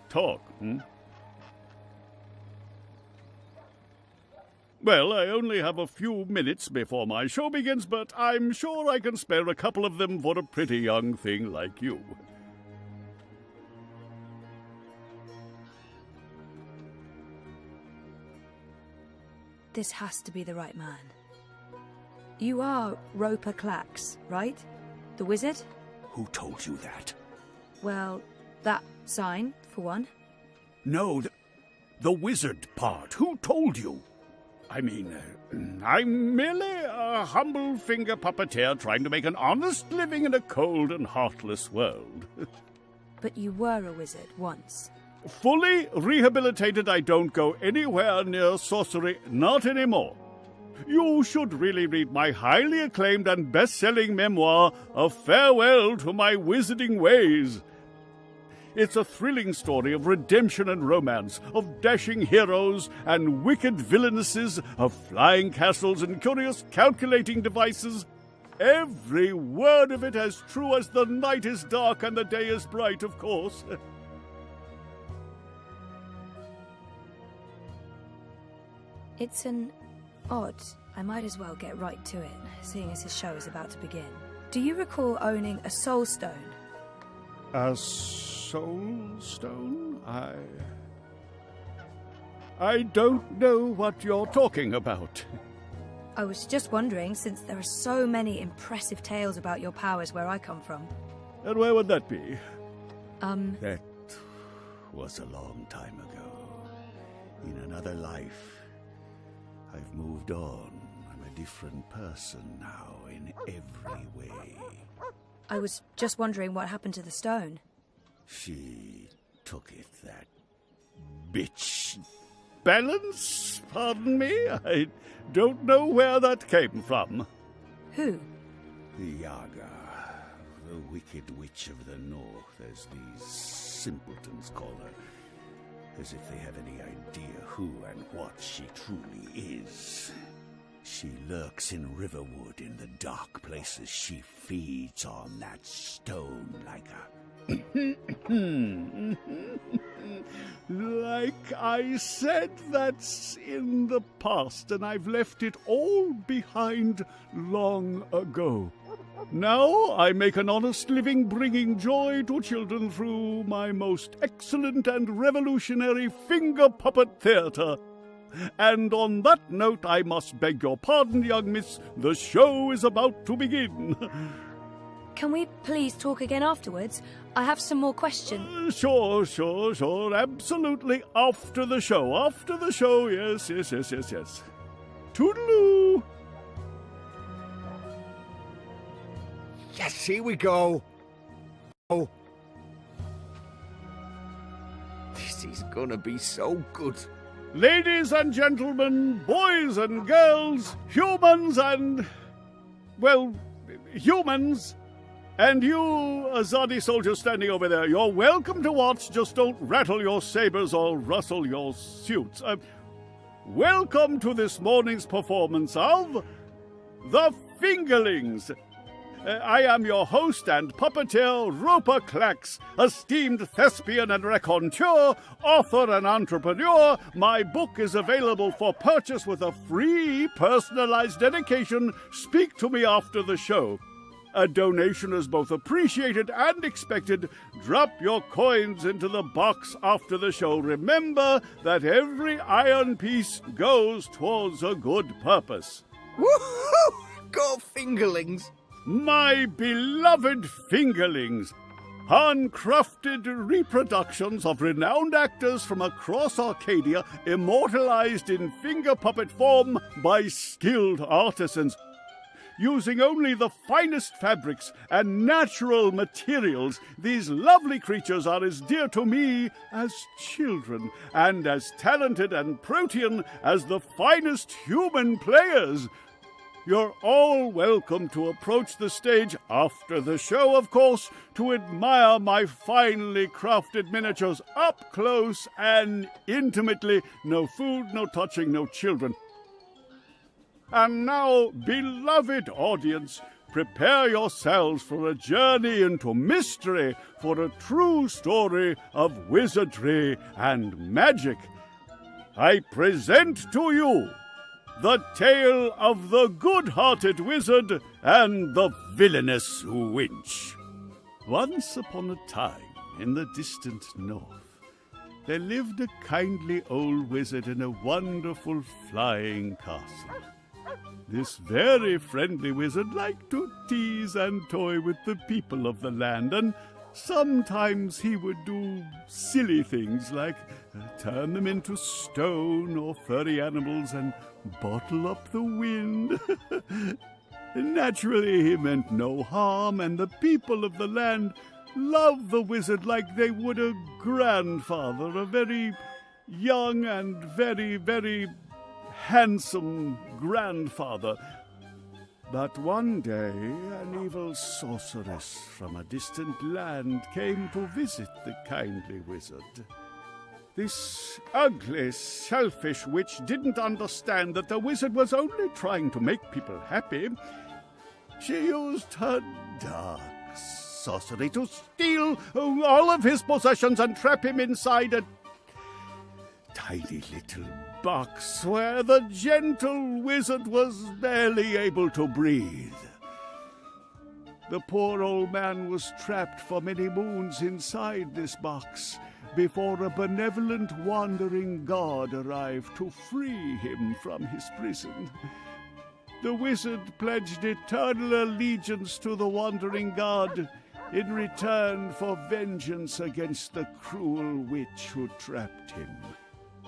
Talk, hmm? Well, I only have a few minutes before my show begins, but I'm sure I can spare a couple of them for a pretty young thing like you. This has to be the right man. You are Roper Clax, right? The wizard? Who told you that? Well, that sign, for one. No, the wizard part. Who told you? I mean, I'm merely a humble finger puppeteer trying to make an honest living in a cold and heartless world. But you were a wizard once. Fully rehabilitated, I don't go anywhere near sorcery, not anymore. You should really read my highly acclaimed and best-selling memoir, A Farewell to My Wizarding Ways. It's a thrilling story of redemption and romance, of dashing heroes and wicked villainesses, of flying castles and curious calculating devices. Every word of it as true as the night is dark and the day is bright, of course. It's an odd. I might as well get right to it, seeing as his show is about to begin. Do you recall owning a soul stone? A soul stone? I don't know what you're talking about. I was just wondering, since there are so many impressive tales about your powers where I come from. And where would that be? That was a long time ago. In another life. I've moved on. I'm a different person now in every way. I was just wondering what happened to the stone. She took it, that bitch. Balance? Pardon me? I don't know where that came from. Who? The Yaga, the wicked witch of the north, as these simpletons call her. As if they have any idea who and what she truly is. She lurks in Riverwood in the dark places. She feeds on that stone like a... Like I said, that's in the past, and I've left it all behind long ago. Now I make an honest living bringing joy to children through my most excellent and revolutionary finger puppet theatre. And on that note, I must beg your pardon, young miss. The show is about to begin. Can we please talk again afterwards? I have some more questions. Sure. Absolutely. After the show. Yes. Toodaloo. Yes, here we go. Oh. This is gonna be so good. Ladies and gentlemen, boys and girls, humans and... well, humans... and you, Azadi soldier standing over there, you're welcome to watch, just don't rattle your sabers or rustle your suits. Welcome to this morning's performance of... The Fingerlings. I am your host and puppeteer, Roper Clax, esteemed thespian and raconteur, author and entrepreneur. My book is available for purchase with a free personalized dedication. Speak to me after the show. A donation is both appreciated and expected. Drop your coins into the box after the show. Remember that every iron piece goes towards a good purpose. Woohoo! Go Fingerlings! My beloved Fingerlings, handcrafted reproductions of renowned actors from across Arcadia, immortalized in finger puppet form by skilled artisans. Using only the finest fabrics and natural materials, these lovely creatures are as dear to me as children, and as talented and protean as the finest human players. You're all welcome to approach the stage after the show, of course, to admire my finely crafted miniatures up close and intimately. No food, no touching, no children. And now, beloved audience, prepare yourselves for a journey into mystery, for a true story of wizardry and magic. I present to you the tale of the good-hearted wizard and the villainous winch. Once upon a time, in the distant north, there lived a kindly old wizard in a wonderful flying castle. This very friendly wizard liked to tease and toy with the people of the land, and sometimes he would do silly things like turn them into stone or furry animals and bottle up the wind. Naturally, he meant no harm, and the people of the land loved the wizard like they would a grandfather, a very young and very, very handsome grandfather. But one day, an evil sorceress from a distant land came to visit the kindly wizard. This ugly, selfish witch didn't understand that the wizard was only trying to make people happy. She used her dark sorcery to steal all of his possessions and trap him inside a tiny little box where the gentle wizard was barely able to breathe. The poor old man was trapped for many moons inside this box before a benevolent wandering god arrived to free him from his prison. The wizard pledged eternal allegiance to the wandering god in return for vengeance against the cruel witch who trapped him.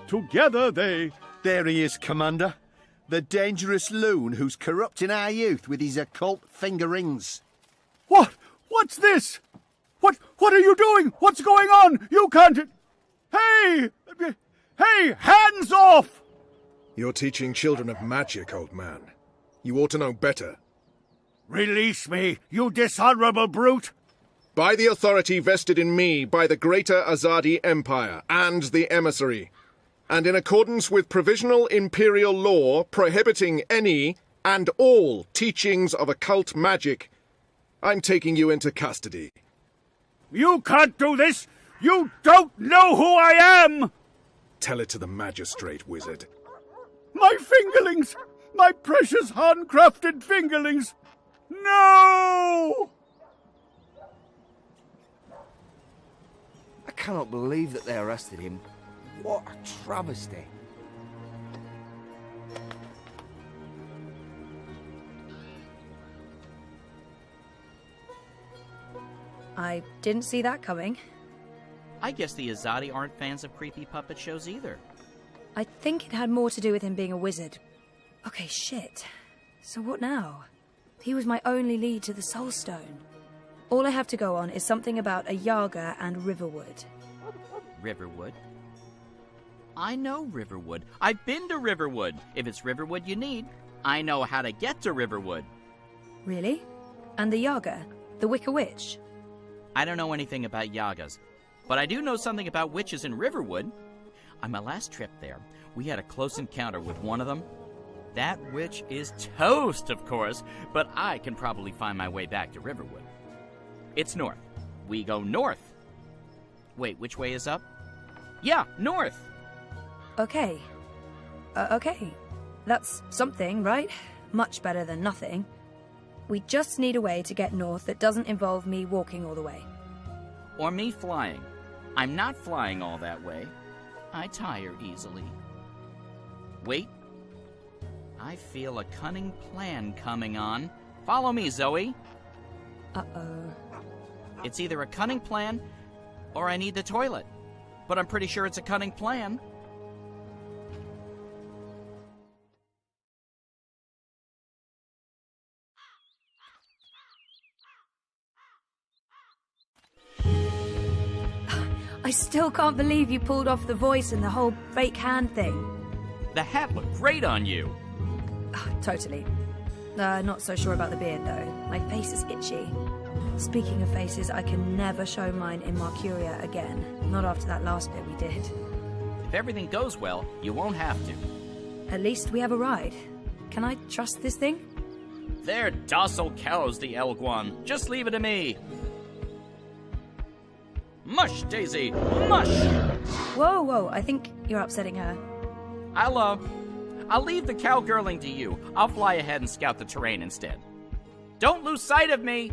Together they... There he is, Commander. The dangerous loon who's corrupting our youth with his occult finger rings. What What's this? What are you doing? What's going on? You can't... Hey! Hey, hands off! You're teaching children of magic, old man. You ought to know better. Release me, you dishonorable brute! By the authority vested in me by the Greater Azadi Empire and the Emissary, and in accordance with provisional imperial law prohibiting any and all teachings of occult magic, I'm taking you into custody. You can't do this! You don't know who I am! Tell it to the magistrate, wizard. My fingerlings! My precious handcrafted fingerlings! No! I cannot believe that they arrested him. What a travesty. I didn't see that coming. I guess the Azadi aren't fans of creepy puppet shows either. I think it had more to do with him being a wizard. Okay, shit. So what now? He was my only lead to the Soul Stone. All I have to go on is something about a Yaga and Riverwood. Riverwood? I know Riverwood. I've been to Riverwood. If it's Riverwood you need, I know how to get to Riverwood. Really? And the Yaga? The Wicker Witch? I don't know anything about Yagas, but I do know something about witches in Riverwood. On my last trip there, we had a close encounter with one of them. That witch is toast, of course, but I can probably find my way back to Riverwood. It's north. We go north. Wait, which way is up? Yeah, north. Okay. Okay. That's something, right? Much better than nothing. We just need a way to get north that doesn't involve me walking all the way. Or me flying. I'm not flying all that way. I tire easily. Wait. I feel a cunning plan coming on. Follow me, Zoe. Uh-oh. It's either a cunning plan, or I need the toilet. But I'm pretty sure it's a cunning plan. I still can't believe you pulled off the voice and the whole fake hand thing. The hat looked great on you. Totally. Not so sure about the beard, though. My face is itchy. Speaking of faces, I can never show mine in Mercuria again. Not after that last bit we did. If everything goes well, you won't have to. At least we have a ride. Can I trust this thing? They're docile cows, the Elguan. Just leave it to me. Mush, Daisy! Mush! Whoa, I think you're upsetting her. I'll leave the cowgirling to you. I'll fly ahead and scout the terrain instead. Don't lose sight of me!